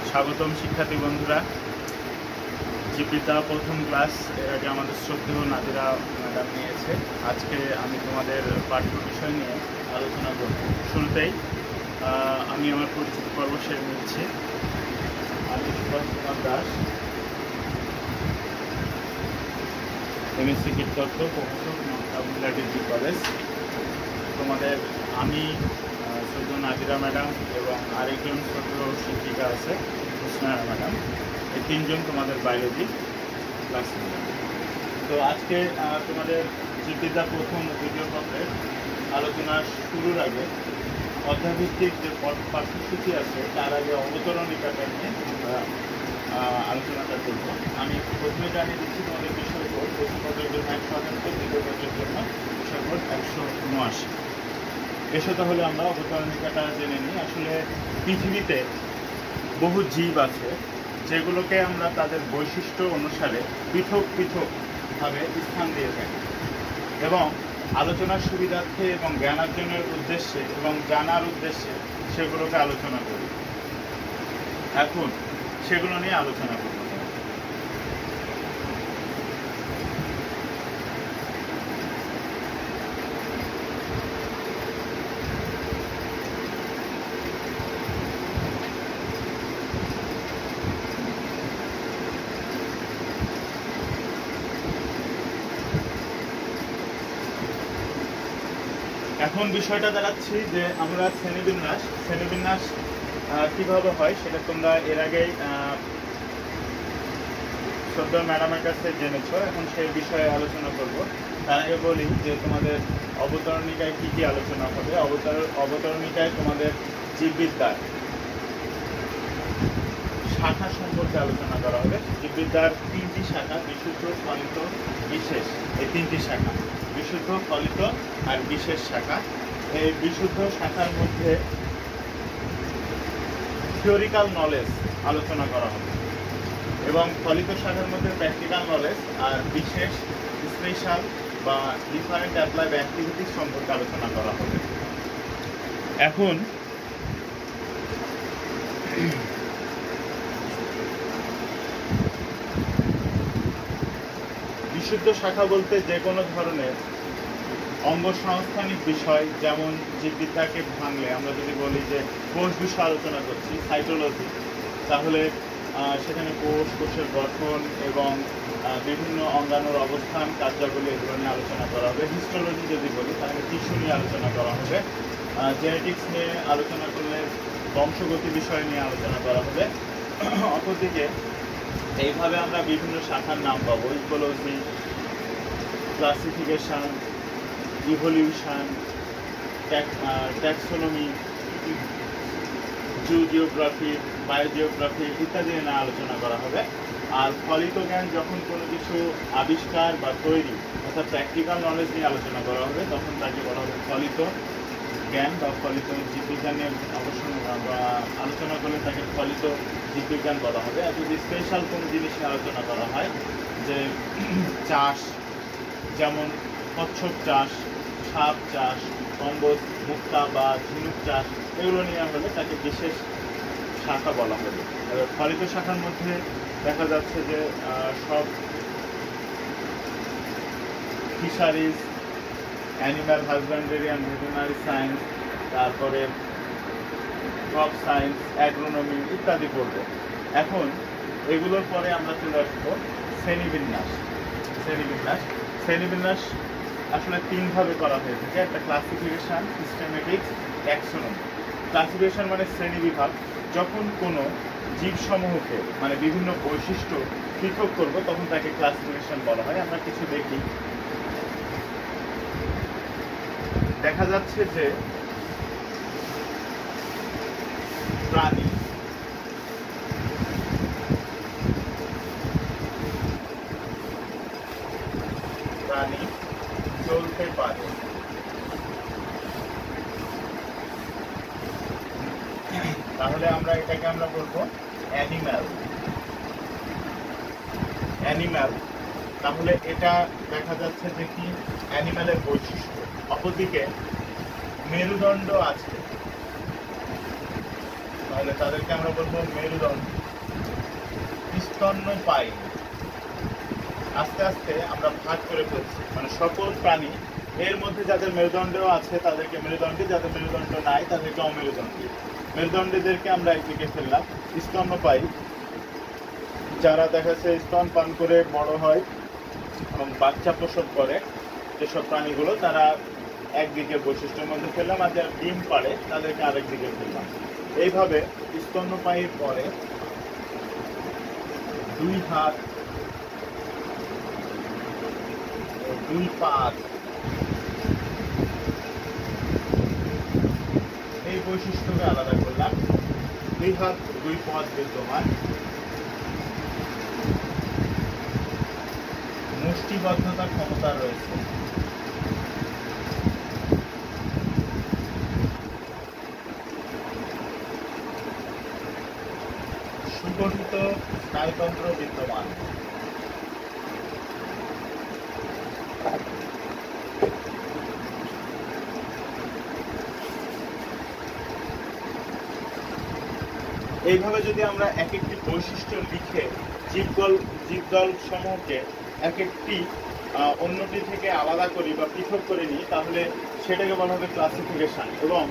স্বাগতম শিক্ষার্থী বন্ধুরা। জীবিতা প্রথম ক্লাস এর আগে আমাদের শ্রদ্ধেয় নাদিরা ম্যাডাম নিয়েছে। আজকে আমি তোমাদের পাঠ্য বিষয় নিয়ে আলোচনা করব। শুরুতেই আমি আমার পরিচিতি পর্ব সেরে নিচ্ছি। আমি সুভাষ কুমার দাস, এমএসসি কীটতত্ত্ব, প্রফেসর মহাবিদ্যালয় ডিগ্রি কলেজ। তোমাদের আমি শ্রদ্ধেয় নাদিরা ম্যাডাম এবং আরেকজন শ্রদ্ধেয় শিক্ষিকা আছে হুসনারা ম্যাডাম, এই তিনজন তোমাদের বায়োলজি ক্লাস। তো আজকে তোমাদের জীববিদ্যা প্রথম দ্বিতীয় পত্রের আলোচনা শুরুর আগে অধ্যায়ভিত্তিক যে পাঠ্যসূচি আছে তার আগে অবতরণিকাটা নিয়ে আমরা আলোচনাটা করব। আমি প্রথমে জানিয়ে দিচ্ছি তোমাদের বিষয় বোর্ড প্রথম পত্রের জন্য 178, দ্বিতীয় পত্রের জন্য বিষয় বোর্ড 179। এসে তাহলে আমরা অবতরণিকাটা জেনে নিই। আসলে পৃথিবীতে বহু জীব আছে যেগুলোকে আমরা তাদের বৈশিষ্ট্য অনুসারে পৃথক পৃথকভাবে স্থান দিয়ে থাকি এবং আলোচনার সুবিধার্থে এবং জ্ঞানার্জনের উদ্দেশ্যে এবং জানার উদ্দেশ্যে সেগুলোকে আলোচনা করি। এখন সেগুলো নিয়ে আলোচনা করব। এখন বিষয়টা দাঁড়াচ্ছি যে আমরা শ্রেণীবিন্যাস কিভাবে হয় সেটা তোমরা এর আগেই শ্রদ্ধা ম্যাডামের কাছে জেনেছ। এখন সেই বিষয়ে আলোচনা করব। তার আগে বলি যে তোমাদের অবতরণিকায় কি কি আলোচনা হবে। অবতরণিকায় তোমাদের জীববিদ্যার শাখা সম্পর্কে আলোচনা করা হবে। জীববিদ্যার তিনটি শাখা, বিশুদ্ধ, ফলিত, বিশেষ। এই তিনটি শাখা, বিশুদ্ধ, ফলিত আর বিশেষ শাখা। এই বিশুদ্ধ শাখার মধ্যে থিওরিক্যাল নলেজ আলোচনা করা হবে এবং ফলিত শাখার মধ্যে প্র্যাকটিক্যাল নলেজ আর বিশেষ স্পেশাল বা ডিফারেন্ট অ্যাপ্লাইড অ্যাক্টিভিটিস সম্পর্কে আলোচনা করা হবে। এখন বিশুদ্ধ শাখা বলতে যে কোনো ধরনের অঙ্গসংস্থানিক বিষয়, যেমন জীববিদ্যাকে ভাঙলে আমরা যদি বলি যে কোষ বিষয় আলোচনা করছি, সাইটোলজি, তাহলে সেখানে কোষের গঠন এবং বিভিন্ন অঙ্গাণুর অবস্থান, কার্যাবলী এগুলো নিয়ে আলোচনা করা হবে। হিস্টোলজি যদি বলি তাহলে টিস্যু নিয়ে আলোচনা করা হবে। জেনেটিক্স নিয়ে আলোচনা করলে বংশগতি বিষয় নিয়ে আলোচনা করা হবে। অপরদিকে এইভাবে আমরা বিভিন্ন শাখার নাম পাবো: ecology, classification, evolution, taxonomy, geography, biogeography ইত্যাদি নিয়ে আলোচনা করা হবে। আর ফলিত জ্ঞান যখন কোনো কিছু আবিষ্কার বা তৈরি অর্থাৎ প্র্যাকটিক্যাল নলেজ নিয়ে আলোচনা করা হবে তখন তাকে বলা হবে ফলিত জ্ঞান বা ফলিত জীববিজ্ঞান নিয়ে আলোচনা করলে তাকে ফলিত জীববিজ্ঞান বলা হবে। আর যদি স্পেশাল কোনো জিনিস নিয়ে আলোচনা করা হয়, যে চাষ, যেমন কচ্ছপ চাষ, সাপ চাষ, কম্বোজ, মুক্তা বা ঝিনুক চাষ, এগুলো নিয়ে হলে তাকে বিশেষ শাখা বলা হবে। এবার ফলিত শাখার মধ্যে দেখা যাচ্ছে যে সব fisheries, animal husbandry and veterinary science, তারপরে ক্রপ সায়েন্স, অ্যাগ্রোনমি ইত্যাদি পড়বো। এখন এগুলোর পরে আমরা চলে আসবো শ্রেণীবিন্যাস আসলে তিনভাবে করা হয়ে থাকে। একটা ক্লাসিফিকেশন, সিস্টেমেটিক্স, ট্যাক্সোনমি। ক্লাসিফিকেশন মানে শ্রেণী বিভাগ। যখন কোনো জীবসমূহকে মানে বিভিন্ন বৈশিষ্ট্য পৃথক করব তখন তাকে ক্লাসিফিকেশন বলা হয়। আমরা কিছু দেখি। দেখা যাচ্ছে যে প্রাণী চলতে পারে, তাহলে আমরা এটাকে আমরা বলবো অ্যানিম্যাল। তাহলে এটা দেখা যাচ্ছে যে কি অ্যানিম্যালের বৈশিষ্ট্য। অপরদিকে মেরুদণ্ড আছে, তাহলে তাদেরকে আমরা বলবো মেরুদণ্ড। স্তন্যপায়ী। আস্তে আস্তে আমরা ভাগ করে ফেলছি, মানে সকল প্রাণী এর মধ্যে যাদের মেরুদণ্ডও আছে তাদেরকে মেরুদণ্ডী, যাদের মেরুদণ্ড নাই তাদেরকে অমেরুদণ্ডী। মেরুদণ্ডীদেরকে আমরা একদিকে ফেললাম। স্তন্যপায়ী, যারা দেখা যাচ্ছে স্তন পান করে বড় হয় এবং বাচ্চা প্রসব করে, যেসব প্রাণীগুলো তারা একদিকে বৈশিষ্ট্যের মধ্যে ফেললাম, আর যারা ডিম পাড়ে তাদেরকে আরেক দিকে ফেললাম। এইভাবে স্তন্যপায়ীর পরে 2 হাত, 2 পা, এই বৈশিষ্ট্যকে আলাদা করলাম। 2 হাত 2 পা বিদ্যমান, মুষ্টিবদ্ধতার ক্ষমতা রয়েছে। সুগঠিত স্নায়ুতন্ত্র বিদ্যমান। এইভাবে যদি আমরা এক একটি বৈশিষ্ট্য লিখে জীবদল সমূহকে এক একটি অন্যটি থেকে আলাদা করি বা পৃথক করে নিই, তাহলে সেটাকে বলা হবে ক্লাসিফিকেশন। এবং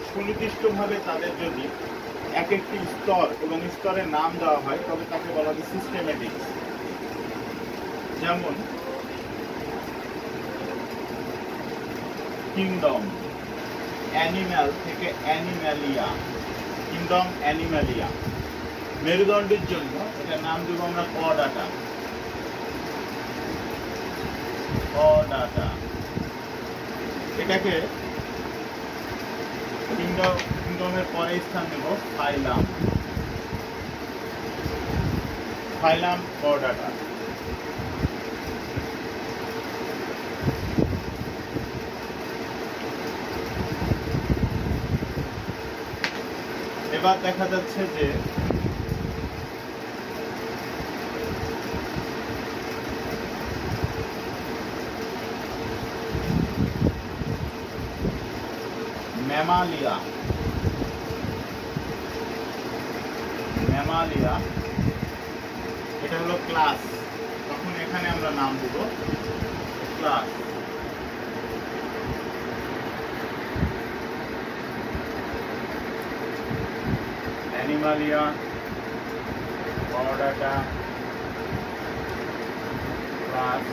সুনির্দিষ্টভাবে তাদের যদি এক একটি স্তর এবং স্তরের নাম দেওয়া হয় তবে তাকে বলা হবে সিস্টেমেটিক্স। যেমন কিংডম, অ্যানিম্যাল থেকে অ্যানিম্যালিয়া, কিংডম অ্যানিম্যালিয়া। মেরুদণ্ডের জন্য এটার নাম দেবো আমরা কডাটা। এটাকে কিংডমের পরে স্থান দেব ফাইলাম। ফাইলাম কডাটা। এবার দেখা যাচ্ছে যে ম্যামালিয়া। এটা হলো ক্লাস, তখন এখানে আমরা নাম দেব ক্লাস। অ্যানিমালিয়া, কডাটা, class.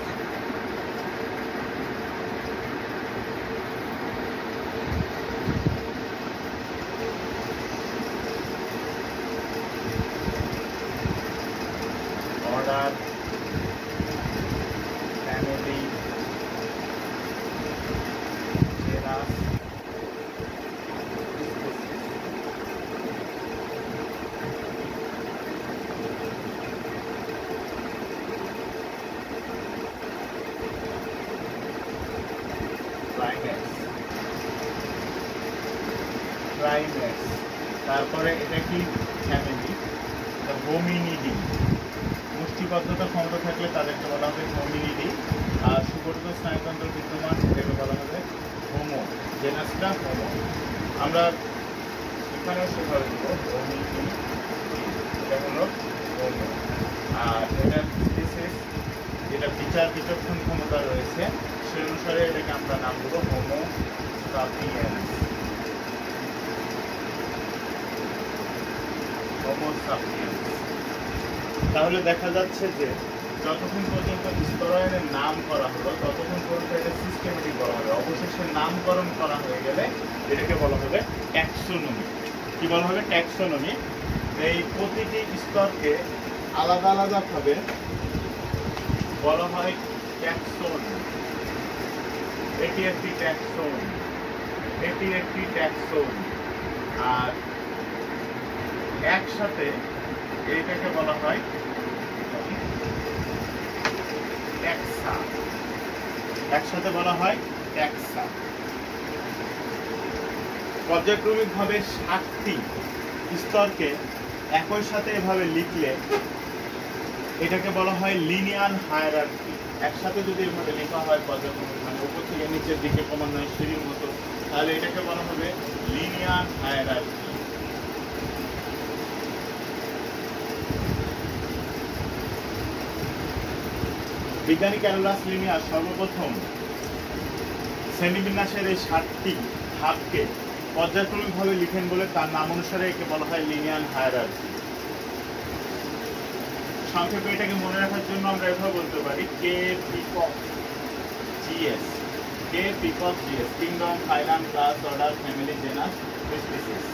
Order, family, genus, primates. তারপরে এটা কি ফ্যামিলি। হোমিনিডি, মুষ্টিবদ্ধতা ক্ষমতা থাকলে তাদেরকে বলা হবে হোমিনিডি। আর সুগঠিত স্নায়ুতন্ত্র বিদ্যমান এটাকে বলা হবে হোমো। জেনাসটা হোমো। আমরা এখানেও সেভাবে দেব হোমিনিডি, এটা হলো হোমো। আর এটার স্পিসিস, যেটা বিচার বিচক্ষণ ক্ষমতা রয়েছে সে অনুসারে এটাকে আমরা নাম দেবো হোমো সাপিয়েন্স। তাহলে দেখা যাচ্ছে যে যতক্ষণ পর্যন্ত স্তরায়নের নাম করা হলো ততক্ষণ পর্যন্ত এটা সিস্টেমেটিক বলা হবে। অবশেষে নামকরণ করা হয়ে গেলে এটাকে বলা হবে ট্যাক্সোনমি। কি বলা হবে? ট্যাক্সোনমি। এই প্রতিটি স্তরকে আলাদা আলাদাভাবে বলা হয় ট্যাক্সন। এটি একটি ট্যাক্সন, এটি একটি ট্যাক্সন। আর একসাথে এইটাকে বলা হয় ট্যাক্সা। একসাথে বলা হয় ট্যাক্সা। পর্যায়ক্রমিকভাবে 7টি স্তরকে একই সাথে এভাবে লিখলে এটাকে বলা হয় লিনিয়ার হায়ারার্কি। একসাথে যদি এভাবে লেখা হয় পর্যায়ক্রমিক, মানে উপর থেকে নিচের দিকে ক্রমান্বয়ে সিঁড়ির মতো, তাহলে এটাকে বলা হবে লিনিয়ার হায়ারার্কি। বিজ্ঞানী ক্যারোলাস লিনিয়াস সর্বপ্রথম শ্রেণীবিন্যাসের এই 7টি ধাপকে পর্যায়ক্রমিকভাবে লিখেন বলে তার নাম অনুসারে একে বলা হয় লিনিয়ার হায়ারার্কি। সংক্ষেপে এটাকে মনে রাখার জন্য আমরা এভাবে বলতে পারি কে পিকক জিএস, কে পিকক জিএস, kingdom, phylum, class, order, family, genus, species.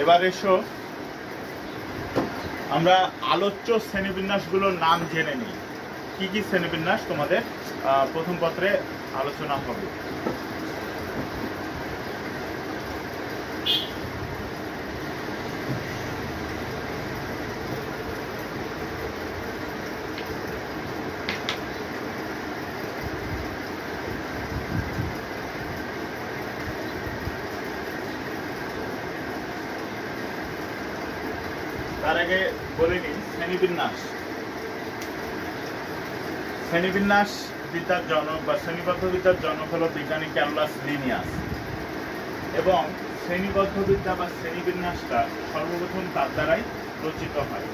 এবার এসো আমরা আলোচ্য শ্রেণীবিন্যাসগুলোর নাম জেনে নিই। কি কি শ্রেণীবিন্যাস তোমাদের প্রথম পত্রে আলোচনা হবে। তার আগে বলে নিই শ্রেণীবিন্যাস। শ্রেণীবিন্যাস বিদ্যার জনক বা শ্রেণীবদ্ধ বিদ্যার জনক হলো বিজ্ঞানী ক্যারোলাস লিনিয়াস, এবং শ্রেণীবদ্ধ বিদ্যা বা শ্রেণীবিন্যাসটা সর্বপ্রথম তার দ্বারাই রচিত হয়।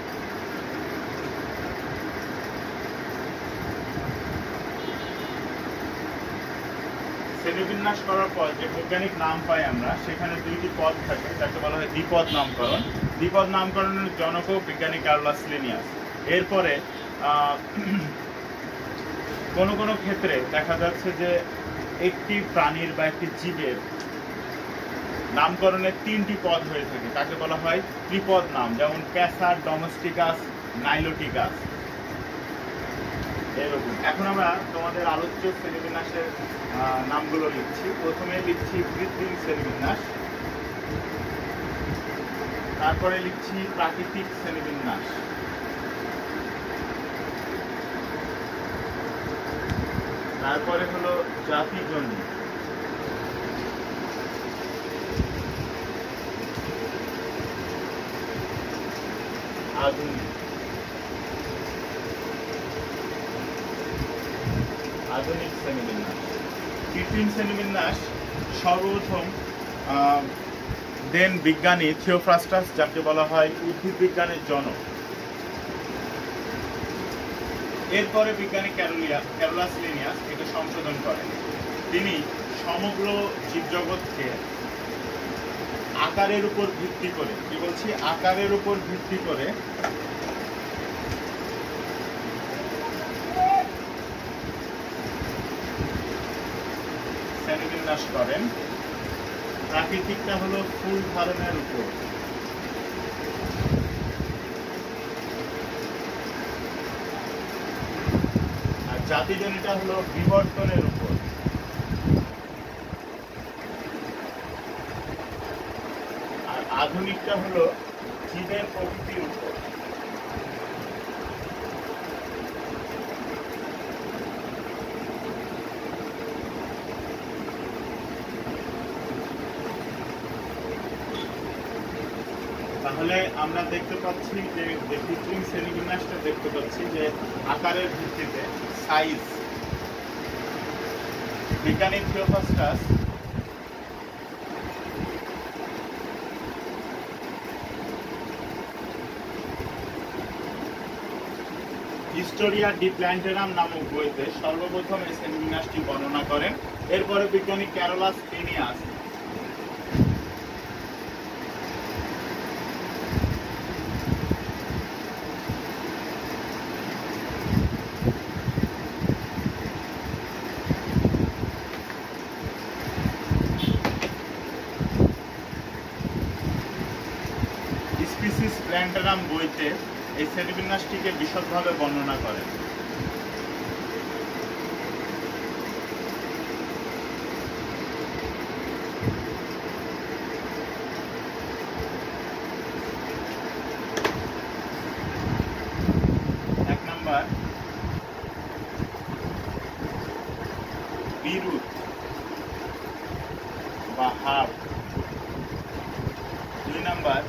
শ্রেণীবিন্যাস করার পর যে বৈজ্ঞানিক নাম পাই আমরা, সেখানে 2টি পদ থাকে, যাকে বলা হয় দ্বিপদ নামকরণ। দ্বিপদ নামকরণের জনকও বিজ্ঞানী ক্যারোলাস লিনিয়াস। এরপরে কোনো কোনো ক্ষেত্রে দেখা যাচ্ছে যে একটি প্রাণীর বা একটি জীবের নামকরণের 3টি পদ হয়ে থাকে, তাকে বলা হয় ত্রিপদ নাম, যেমন প্যাসার, ডোমেস্টিকাস, নাইলোটিকাস, এরকম। এখন আমরা তোমাদের আলোচ্য শ্রেণীবিন্যাসের নামগুলো লিখছি। প্রথমে লিখছি কৃত্রিম শ্রেণীবিন্যাস, তারপরে লিখছি প্রাকৃতিক শ্রেণীবিন্যাস, তারপরে হলো জাতিজনী, আধুনিক, আধুনিক শ্রেণীবিন্যাস। কৃত্রিম শ্রেণীবিন্যাস সর্বপ্রথম দেন বিজ্ঞানী থিওফ্রাস্টাস, যাকে বলা হয় উদ্ভিদ বিজ্ঞানের জনক। এরপরে বিজ্ঞানী ক্যারোলাস লিনিয়াস একে সংশোধন করেন। তিনি সমগ্র জীবজগৎকে আকারের উপর ভিত্তি করে, কি বলছি, আকারের উপর ভিত্তি করে শ্রেণীবিন্যাস করেন। প্রাকৃতিকটা হলো ফুল ধারণের উপর, আর জাতিজনীটা হলো বিবর্তনের উপর, আর আধুনিকটা হলো জীবের প্রকৃতির উপর। তাহলে আমরা দেখতে পাচ্ছি যে কৃত্রিম শ্রেণীবিন্যাসটা দেখতে পাচ্ছি যে আকারের ভিত্তিতে সাইজ, বিজ্ঞানী থিওফ্রাস্টাস হিস্টোরিয়া ডি প্ল্যান্টেরাম নামক বইতে সর্বপ্রথম এই শ্রেণীবিন্যাসটি বর্ণনা করেন। এরপরে বিজ্ঞানী ক্যারোলাস লিনিয়াস স্পিসিস প্ল্যান্টেরাম বইতে এই শ্রেণীবিন্যাসটিকে বিশদভাবে বর্ণনা করেন। এক নম্বর বিরুৎ বা হাব, 2 নম্বর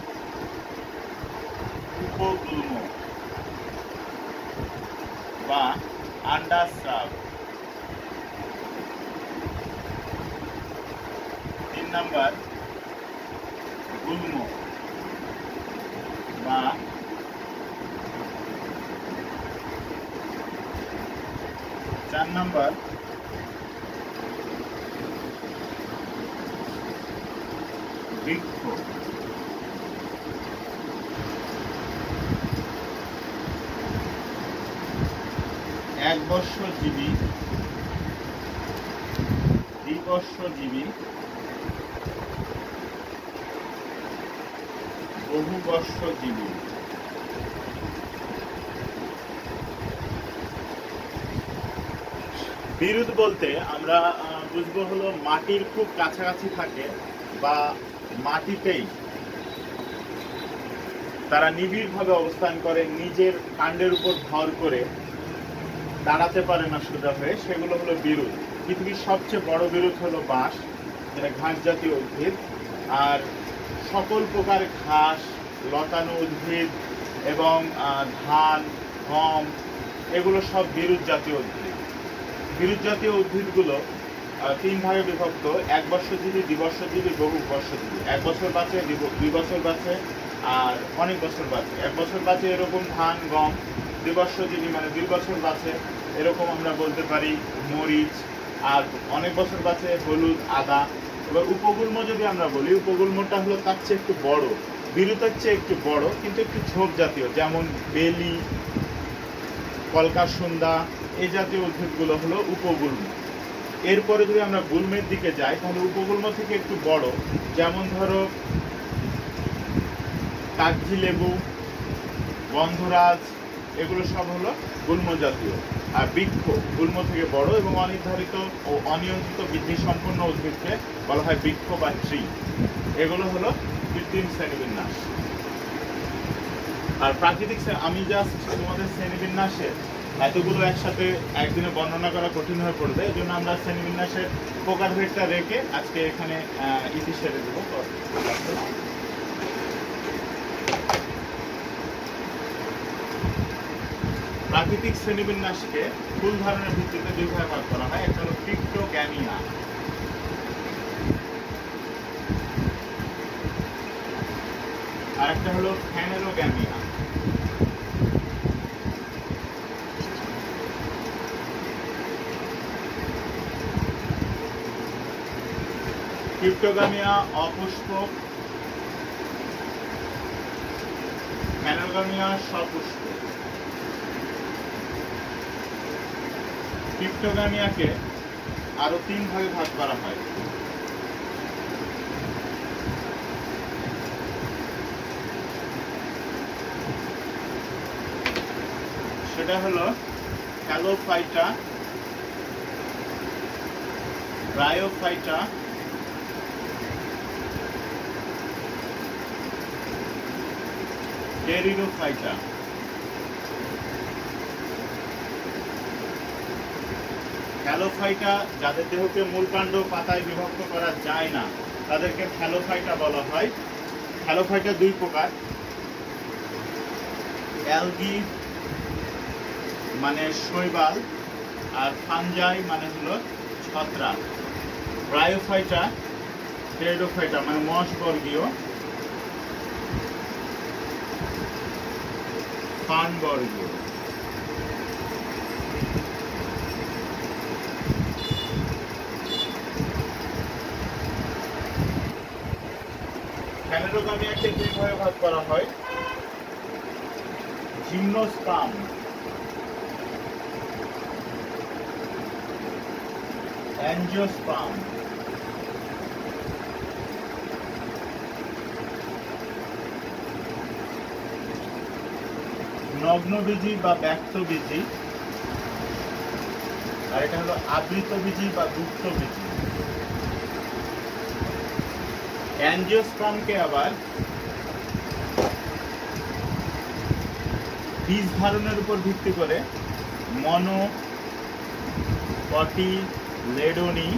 নাম্বার গুল্ম বা চার নাম্বার বৃক্ষ। একবর্ষজীবী, দ্বিবর্ষজীবী, বহুবর্ষজীবী। বিরুৎ বলতে আমরা বুঝবো হলো মাটির খুব কাছাকাছি থাকে বা মাটিতেই তারা নিবিড়ভাবে অবস্থান করে, নিজের কাণ্ডের উপর ভর করে দাঁড়াতে পারে না সোজা হয়ে, সেগুলো হলো বিরুৎ। পৃথিবীর সবচেয়ে বড় বিরুৎ হলো বাঁশ, যেটা ঘাস জাতীয় উদ্ভিদ। আর সকল প্রকার ঘাস, লতানো উদ্ভিদ এবং ধান, গম, এগুলো সব বিরুৎ জাতীয় উদ্ভিদ। বিরুৎ জাতীয় উদ্ভিদগুলো তিন ভাগে বিভক্ত: এক বর্ষজীবী, দ্বিবর্ষজীবী, বহুবর্ষজীবী। এক বছর বাঁচে, 2 বছর বাঁচে, আর অনেক বছর বাঁচে। এক বছর বাঁচে এরকম ধান, গম। দ্বিবর্ষজীবী মানে 2 বছর বাঁচে, এরকম আমরা বলতে পারি মরিচ। আর অনেক বছর বাঁচে হলুদ, আদা। এবার উপগুল্ম যদি আমরা বলি, উপগুল্মটা হলো তার চেয়ে একটু বড়, বিরুতের চেয়ে একটু বড়, কিন্তু একটু ঝোপ জাতীয়, যেমন বেলি, কলকাসুন্দা, এই জাতীয় উদ্ভিদগুলো হলো উপগুল্ম। এরপরে যদি আমরা গুল্মের দিকে যাই, তাহলে উপগুল্ম থেকে একটু বড়, যেমন ধরো কাগজি লেবু, গন্ধরাজ, এগুলো সব হলো গুল্ম জাতীয়। আর বৃক্ষ গুল্ম থেকে বড় এবং অনির্ধারিত ও অনিয়ন্ত্রিত বৃদ্ধি সম্পন্ন উদ্ভিদকে বলা হয় বৃক্ষ বা ট্রি। এগুলো হলো কৃত্রিম শ্রেণীবিন্যাস। আর প্রাকৃতিক, আমি জাস্ট তোমাদের শ্রেণীবিন্যাসের এতগুলো একসাথে একদিনে বর্ণনা করা কঠিন হয়ে পড়বে, এই জন্য আমরা শ্রেণীবিন্যাসের প্রকারভেদটা রেখে আজকে এখানে ইতি সেরে দেবো। প্রাকৃতিক শ্রেণীবিন্যাসকে ফুল ধারণের ভিত্তিতে দুই ভাগে ভাগ করা হয়। একটা হলো ক্রিপ্টোগ্যামিয়া, আর একটা হলো ফ্যানেরোগ্যামিয়া। ক্রিপ্টোগ্যামিয়া অপুষ্পক, ফ্যানেরোগ্যামিয়া সপুষ্পক। ক্রিপ্টোগ্যামিয়াকে আরো 3 ভাগে ভাগ করা হয়। সেটা হলো হ্যালোফাইটা, ব্রায়োফাইটা, টেরিডোফাইটা। হ্যালোফাইটা যাদের দেহকে মূলকাণ্ড পাতায় বিভক্ত করা যায় না, তাদেরকে হ্যালোফাইটা বলা হয়। হ্যালোফাইটা 2 প্রকার: অ্যালগি মানে শৈবাল, আর ফাঞ্জাই মানে হলো ছত্রাক। ব্রায়োফাইটা, টেরিডোফাইটা মানে মশবর্গীয়, ফার্নবর্গীয়। ফ্যানেরোগ্যামিয়াকে 2 ভাগে ভাগ করা হয়: জিমনোস্পার্ম, অ্যাঞ্জিওস্পার্ম। নগ্নবীজি বা ব্যক্তবীজি, আর এটা হলো আবৃতবীজি বা গুপ্তবীজি। অ্যাঞ্জিওস্পার্মকে আবার বীজ ধারণের উপর ভিত্তি করে মনো, কটিলেডোনি,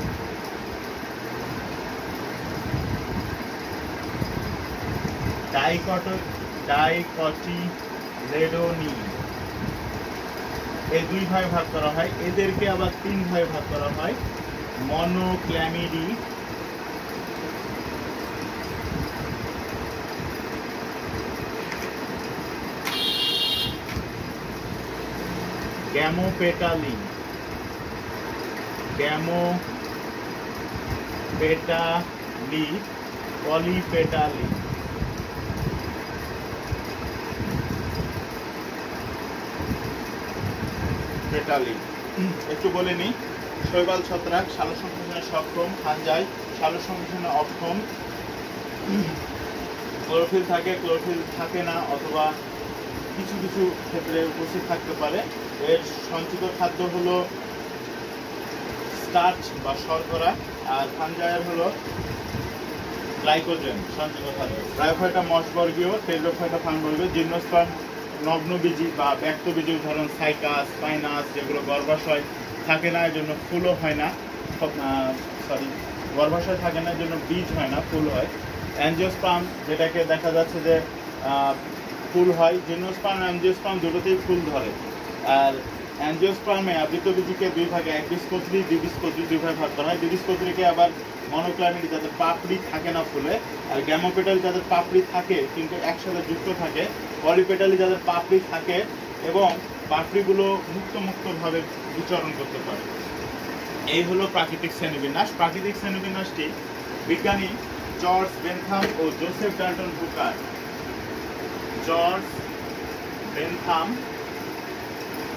ডাইকটিলেডোনি, এই 2 ভাগে ভাগ করা হয়। এদেরকে আবার 3 ভাগে ভাগ করা হয়: মনোক্ল্যামিডি, গ্যামোপেটালিন, গ্যামোপেটালি, পলিপেটালি। পেটালি একটু বলে নিই। শৈবাল ছত্রাক, সালোকসংশ্লেষণে সক্ষম, ফাঞ্জাই, সালোকসংশ্লেষণে অক্ষম, ক্লোরোফিল থাকে, ক্লোরোফিল থাকে না, অথবা কিছু কিছু ক্ষেত্রে উপস্থিত থাকতে পারে। এর সঞ্চিত খাদ্য হলো স্টার্চ বা শর্করা, আর ফাঞ্জাইয়ের হলো গ্লাইকোজেন সঞ্চিত খাদ্য। ব্রায়োফাইটা মশবর্গীয়, টেট্রাফাইটা ফার্নবর্গীয়। জিমনোস্পার্ম নগ্নবীজি বা ব্যক্তবীজি, উদাহরণ সাইকাস, স্পাইনাস, যেগুলো গর্ভাশয় থাকে না, এর জন্য ফুলও হয় না, গর্ভাশয় থাকে না, এর জন্য বীজ হয় না, ফুল হয়। অ্যাঞ্জিওস্পার্ম, যেটাকে দেখা যাচ্ছে যে ফুল হয়। জিমনোস্পার্ম, অ্যাঞ্জিওস্পার্ম দুটোতেই ফুল ধরে। আর অ্যাঞ্জিওস্পার্মে আবৃতবীজিকে দুই ভাগে, একবীজপত্রী, দ্বিবীজপত্রী দুই ভাগে ভাগ করা হয়। দ্বিবীজপত্রীকে আবার মনোক্লাইমেট, যাদের পাপড়ি থাকে না ফুলে। আর গ্যামোপেটালি, যাদের পাপড়ি থাকে কিন্তু একসাথে যুক্ত থাকে। পলিপেটালি, যাদের পাপড়ি থাকে এবং পাপড়িগুলো মুক্তভাবে বিচরণ করতে পারে। এই হলো প্রাকৃতিক শ্রেণীবিন্যাস। প্রাকৃতিক শ্রেণীবিন্যাসটি বিজ্ঞানী জর্জ বেনথাম ও Joseph Dalton Hooker, George Bentham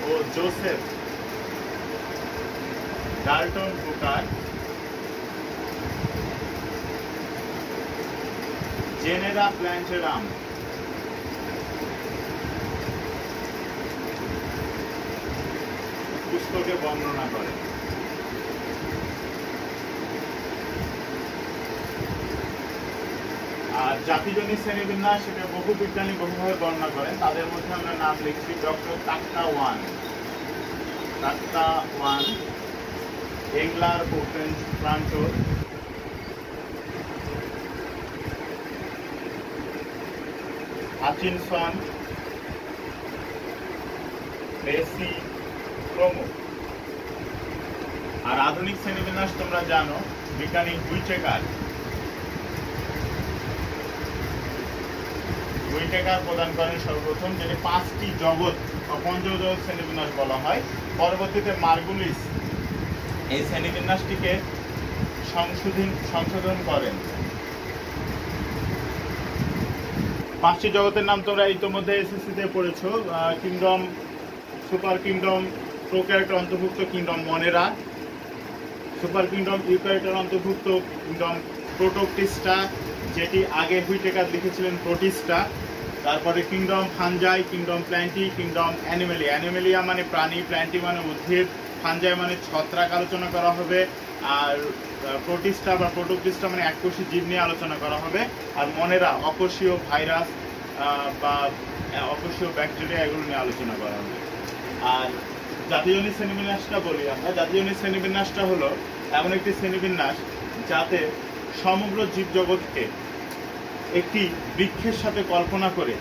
ও Joseph Dalton Hooker Genera Plantarum পুস্তকে বর্ণনা করে। আর জাতিজনিক শ্রেণীবিন্যাস, সেটা বহু বিজ্ঞানী বহুভাবে বর্ণনা করেন। তাদের মধ্যে আমরা নাম লিখছি ডক্টর তাক্তা-ওয়ান, এংলার ও প্রান্টোর, হাচিনসন, বেসি প্রমুখ। আর আধুনিক শ্রেণীবিন্যাস তোমরা জানো, বিজ্ঞানী হুইটেকার প্রদান করেন সর্বপ্রথম, যেটি 5টি জগৎ বা পঞ্চজগৎ শ্রেণীবিন্যাস বলা হয়। পরবর্তীতে মার্গুলিস এই শ্রেণীবিন্যাসটিকে সংশোধন করেন। 5টি জগতের নাম তোমরা ইতিমধ্যে এসএসসিতে পড়েছো। কিংডম, সুপার কিংডম, প্রোক্যারিওট অন্তর্ভুক্ত কিংডম মনেরা, সুপার কিংডম ইউক্যারিওটের অন্তর্ভুক্ত কিংডম প্রোটোক্টিস্টা, যেটি আগে হুইটেকার লিখেছিলেন প্রোটিস্টা। তারপরে kingdom fungi, kingdom plenty, kingdom Animalia. Animalia মানে প্রাণী, প্ল্যান্টি মানে উদ্ভিদ, ফাঞ্জাই মানে ছত্রাক আলোচনা করা হবে, আর প্রোটিস্টা বা প্রোটোক্টিস্টা মানে এককোষী জীব নিয়ে আলোচনা করা হবে। আর মনেরা অকোষীয় ভাইরাস বা অকোষীয় ব্যাকটেরিয়া, এগুলো নিয়ে আলোচনা করা হবে। আর জাতিজনিক শ্রেণীবিন্যাসটা বলি আমরা। জাতিজনিক শ্রেণীবিন্যাসটা হলো এমন একটি শ্রেণীবিন্যাস যাতে সমগ্র জীবজগৎকে একটি বৃক্ষের সাথে কল্পনা করে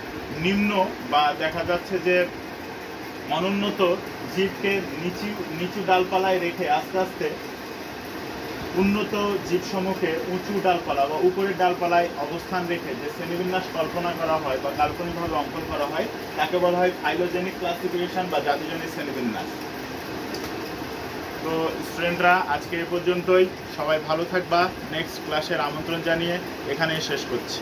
নিম্ন বা দেখা যাচ্ছে যে অনুন্নত জীবকে নিচু ডালপালায় রেখে আস্তে আস্তে উন্নত জীবসমূহকে উঁচু ডালপালা বা উপরের ডালপালায় অবস্থান রেখে যে শ্রেণীবিন্যাস কল্পনা করা হয় বা কাল্পনিকভাবে অঙ্কন করা হয়, তাকে বলা হয় ফাইলোজেনিক ক্লাসিফিকেশন বা জাতিজনিক শ্রেণীবিন্যাস। তো স্টুডেন্টরা, আজকে এ পর্যন্তই। সবাই ভালো থাকবা। নেক্সট ক্লাসের আমন্ত্রণ জানিয়ে এখানেই শেষ করছি।